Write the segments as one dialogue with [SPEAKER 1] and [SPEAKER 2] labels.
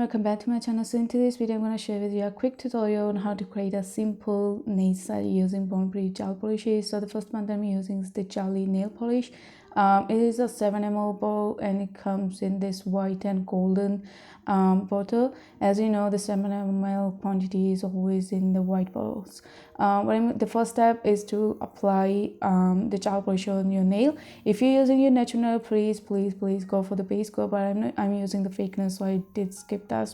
[SPEAKER 1] welcome back to my channel. So in today's video I'm going to share with you a quick tutorial on how to create a simple nail set using Born Pretty gel polishes. So the first one that I'm using is the jelly nail polish. It is a 7 ml bottle and it comes in this white and golden bottle. As you know, the 7 ml quantity is always in the white bottles. The first step is to apply the gel polish on your nail. If you're using your natural nail, please go for the base coat, but I'm using the fake nail, so I did skip that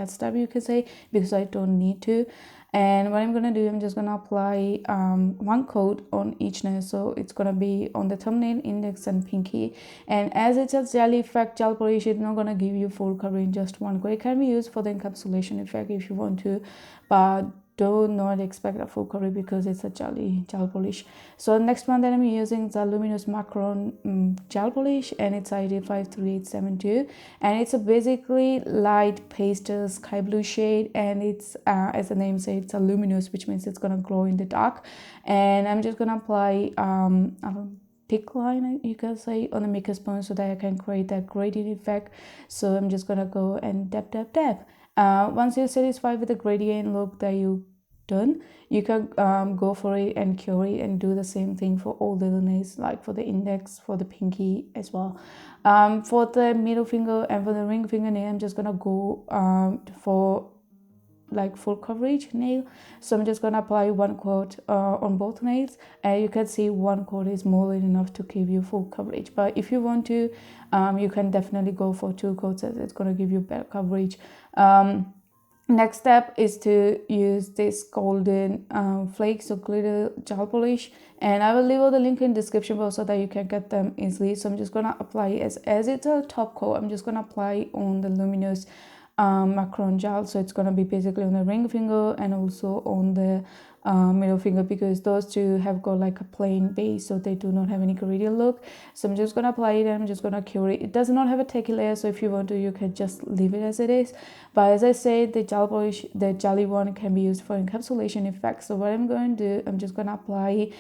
[SPEAKER 1] step, you can say, because I don't need to. And what I'm gonna do, I'm just gonna apply one coat on each nail. So it's gonna be on the thumbnail, index and pinky. And as it's a jelly effect gel polish, it's not gonna give you full coverage, just one coat. It can be used for the encapsulation effect if you want to, but do not expect a full coverage because it's a gel polish. So the next one that I'm using is a Luminous Macaron gel polish, and it's ID 53872, and it's a basically light pastel sky blue shade, and it's as the name says, it's a luminous, which means it's gonna glow in the dark. And I'm just gonna apply a thick line, you can say, on the makeup sponge so that I can create that gradient effect. So I'm just gonna go and dab. Once you're satisfied with the gradient look that you've done, you can go for it and cure it and do the same thing for all the other nails, like for the index, for the pinky as well. For the middle finger and for the ring fingernail, I'm just gonna go for like full coverage nail. So I'm just gonna apply one coat on both nails, and you can see one coat is more than enough to give you full coverage. But if you want to, you can definitely go for 2 coats, as it's gonna give you better coverage. Next step is to use this golden flakes or glitter gel polish, and I will leave all the link in the description box so that you can get them easily. So I'm just gonna apply as it's a top coat. I'm just gonna apply on the Luminous Macaron gel. So it's gonna be basically on the ring finger and also on the middle finger, because those two have got like a plain base, so they do not have any gradient look. So I'm just gonna apply it and I'm just gonna cure it. It does not have a tacky layer, so if you want to, you can just leave it as it is. But as I said, the gel polish, the jelly one, can be used for encapsulation effect. So what I'm going to do, I'm just gonna apply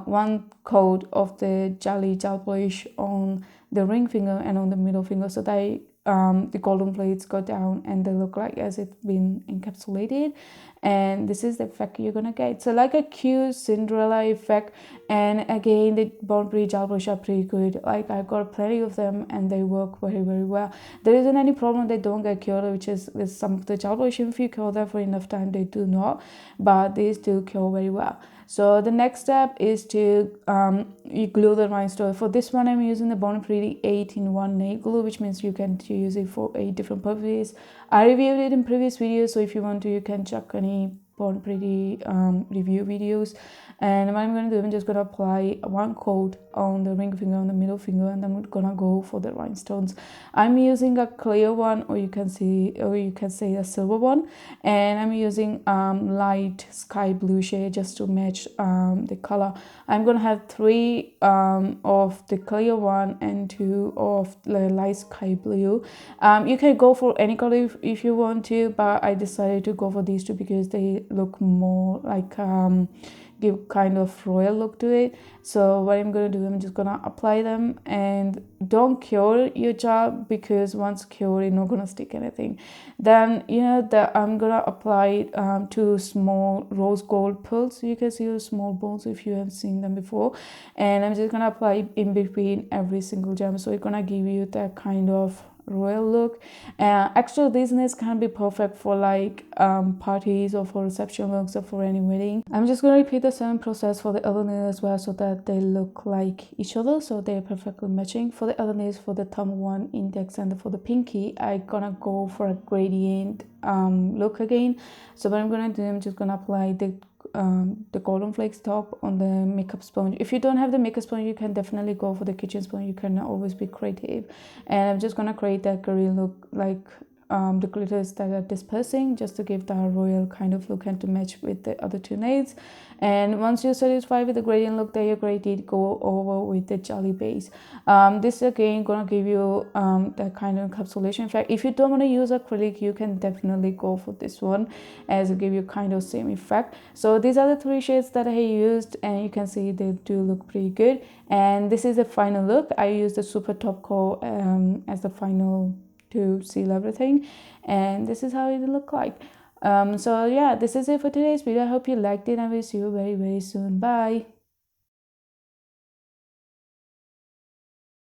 [SPEAKER 1] one coat of the jelly gel polish on the ring finger and on the middle finger, so that the golden plates go down and they look like as it's been encapsulated. And this is the effect you're gonna get. So like a cute Cinderella effect. And again, the Born Pretty gel polish are pretty good. Like I've got plenty of them and they work very well. There isn't any problem they don't get cured, which is with some of the gel polish, if you cure them for enough time, they do not, but these do cure very well. So the next step is to you glue the rhinestone. For this one, I'm using the Born Pretty 8-in-1 nail glue, which means you can use it for 8 different purposes. I reviewed it in previous videos, so if you want to, you can check any Born Pretty review videos. And what I'm going to do, I'm just going to apply one coat on the ring finger, on the middle finger, and I'm going to go for the rhinestones. I'm using a clear one, or you can say a silver one, and I'm using light sky blue shade just to match the color. I'm going to have 3 of the clear one and 2 of the light sky blue. You can go for any color if you want to, but I decided to go for these 2 because they look more like give kind of royal look to it. So what I'm gonna do, I'm just gonna apply them, and don't cure your job, because once cured, it's not gonna stick anything. Then I'm gonna apply 2 small rose gold pearls. You can see those small balls if you have seen them before, and I'm just gonna apply in between every single gem, so it's gonna give you that kind of royal look. Actually, these nails can be perfect for like parties or for reception looks or for any wedding. I'm just going to repeat the same process for the other nails as well, so that they look like each other, so they're perfectly matching. For the other nails, for the thumb one, index, and for the pinky, I'm gonna go for a gradient look again. So what I'm gonna do, I'm just gonna apply the golden flakes top on the makeup sponge. If you don't have the makeup sponge, you can definitely go for the kitchen sponge. You can always be creative. And I'm just gonna create that green look, like the glitters that are dispersing, just to give that royal kind of look and to match with the other 2 nails. And once you're satisfied with the gradient look that you created, go over with the jelly base. This again gonna give you that kind of encapsulation effect. If you don't want to use acrylic, you can definitely go for this one, as it give you kind of same effect. So these are the 3 shades that I used, and you can see they do look pretty good. And this is the final look. I used the super top coat as the final to seal everything. And this is how it will look like. So yeah, this is it for today's video. I hope you liked it, and we'll see you very soon. Bye.